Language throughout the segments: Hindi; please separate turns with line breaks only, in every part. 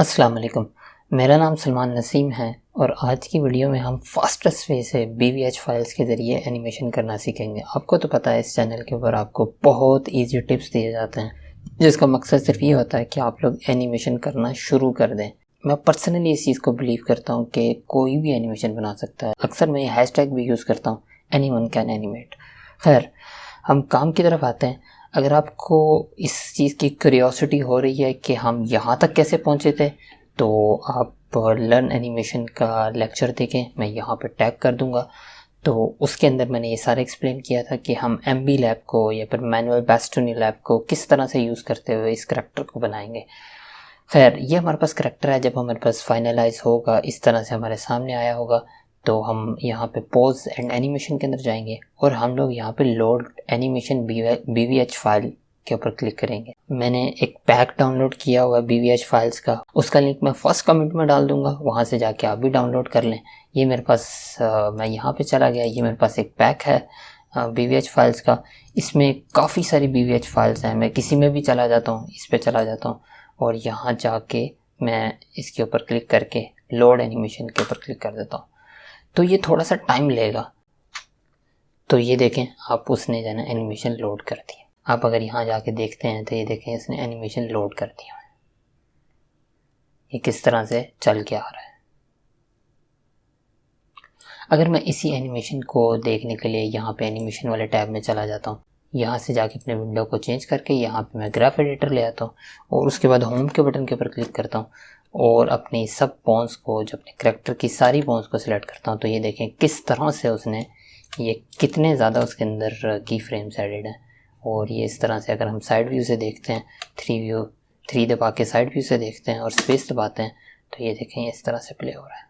अस्सलाम वालेकुम। मेरा नाम सलमान नसीम है और आज की वीडियो में हम फास्टेस्ट वे से BVH फाइल्स के ज़रिए एनिमेशन करना सीखेंगे। आपको तो पता है इस चैनल के ऊपर आपको बहुत इजी टिप्स दिए जाते हैं जिसका मकसद सिर्फ ये होता है कि आप लोग एनिमेशन करना शुरू कर दें। मैं पर्सनली इस चीज़ को बिलीव करता हूँ कि कोई भी एनिमेशन बना सकता है। अक्सर मैं ये हैशटैग भी यूज़ करता हूँ, एनीवन कैन एनिमेट। खैर, हम काम की तरफ आते हैं। अगर आपको इस चीज़ की क्यूरियोसिटी हो रही है कि हम यहाँ तक कैसे पहुँचे थे, तो आप लर्न एनिमेशन का लेक्चर देखें, मैं यहाँ पर टैग कर दूँगा। तो उसके अंदर मैंने ये सारा एक्सप्लेन किया था कि हम MB लैब को या फिर मैनुअल बास्टोनी लैब को किस तरह से यूज़ करते हुए इस करैक्टर को बनाएंगे। खैर, ये हमारे पास करैक्टर है, जब हमारे पास फाइनलाइज होगा, इस तरह से हमारे सामने आया होगा, तो हम यहाँ पे पोज एंड एनिमेशन के अंदर जाएंगे और हम लोग यहाँ पे लोड एनिमेशन BVH फाइल के ऊपर क्लिक करेंगे। मैंने एक पैक डाउनलोड किया हुआ है BVH फाइल्स का, उसका लिंक मैं फर्स्ट कमेंट में डाल दूंगा, वहाँ से जाके आप भी डाउनलोड कर लें। ये मेरे पास मैं यहाँ पे चला गया, ये मेरे पास एक पैक है BVH फाइल्स का। इसमें काफ़ी सारी BVH फाइल्स हैं, मैं किसी में भी चला जाता हूँ, इस पर चला जाता हूँ और यहाँ जाके मैं इसके ऊपर क्लिक करके लोड एनिमेशन के ऊपर क्लिक कर देता हूँ। तो ये थोड़ा सा टाइम लेगा। तो ये देखें, आप उसने जो है एनिमेशन लोड कर दिया। आप अगर यहाँ जाके देखते हैं तो ये देखें, इसने एनिमेशन लोड कर दिया है। ये किस तरह से चल के आ रहा है। अगर मैं इसी एनिमेशन को देखने के लिए यहाँ पे एनिमेशन वाले टैब में चला जाता हूँ, यहाँ से जाके अपने विंडो को चेंज करके यहाँ पे मैं ग्राफ एडिटर ले आता हूँ और उसके बाद होम के बटन के ऊपर क्लिक करता हूँ और अपनी सब पॉन्स को, जो अपने करैक्टर की सारी पॉन्स को सिलेक्ट करता हूँ। तो ये देखें किस तरह से उसने, ये कितने ज़्यादा उसके अंदर की फ्रेम्स एडेड हैं। और ये इस तरह से अगर हम साइड व्यू से देखते हैं, 3 दबा के साइड व्यू से देखते हैं और स्पेस दबाते हैं, तो ये देखें इस तरह से प्ले हो रहा है।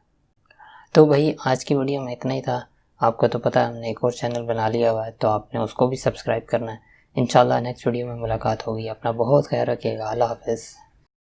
तो भाई, आज की वीडियो में इतना ही था। आपको तो पता है हमने एक और चैनल बना लिया हुआ है, तो आपने उसको भी सब्सक्राइब करना है। इंशाल्लाह नेक्स्ट वीडियो में मुलाकात होगी। अपना बहुत ख्याल रखिएगा। अल्लाह हाफ़िज़।